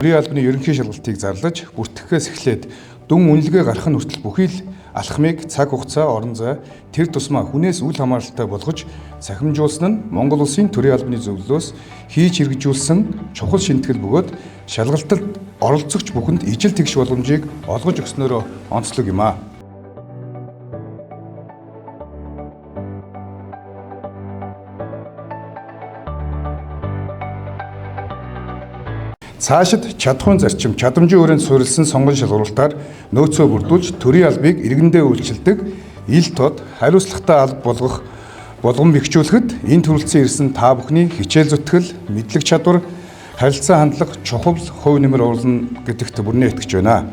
Төрийн албаны ерөнхий шалгалтыг зарлаж, бүртгэхээс эхлээд дүн үнэлгээ гарах нь хүртэл бүхий л алхмыг цаг хугацаа, орон зай, тэр тусмаа хүнээс үл хамааралтай болгож цахимжуулсан нь Монгол Улсын төрийн албаны зөвлөлөөс хийж хэрэгжүүлсэн чухал шинтгэл бөгөөд шалгалтад оролцогч бүхэнд ижил тэгш боломжийг олгож өгснөөрөө онцлог юм а. Цаашид чадхуйн зарчим, чадамжийн хүрээнд суурилсан сонгон шалгуулалтаар нөөцөө бүрдүүлж төрийн албыг иргэндээ үйлчилдэг ил тод хариуцлагатай алба болгох болгон бэхжүүлэхэд энэ төрөлцсөн ирсэн та бүхний хичээл зүтгэл, мэдлэг чадвар, харилцаа хандлага чухал хувь нэмэр оруулна гэдэгт бүрнээ итгэж байна.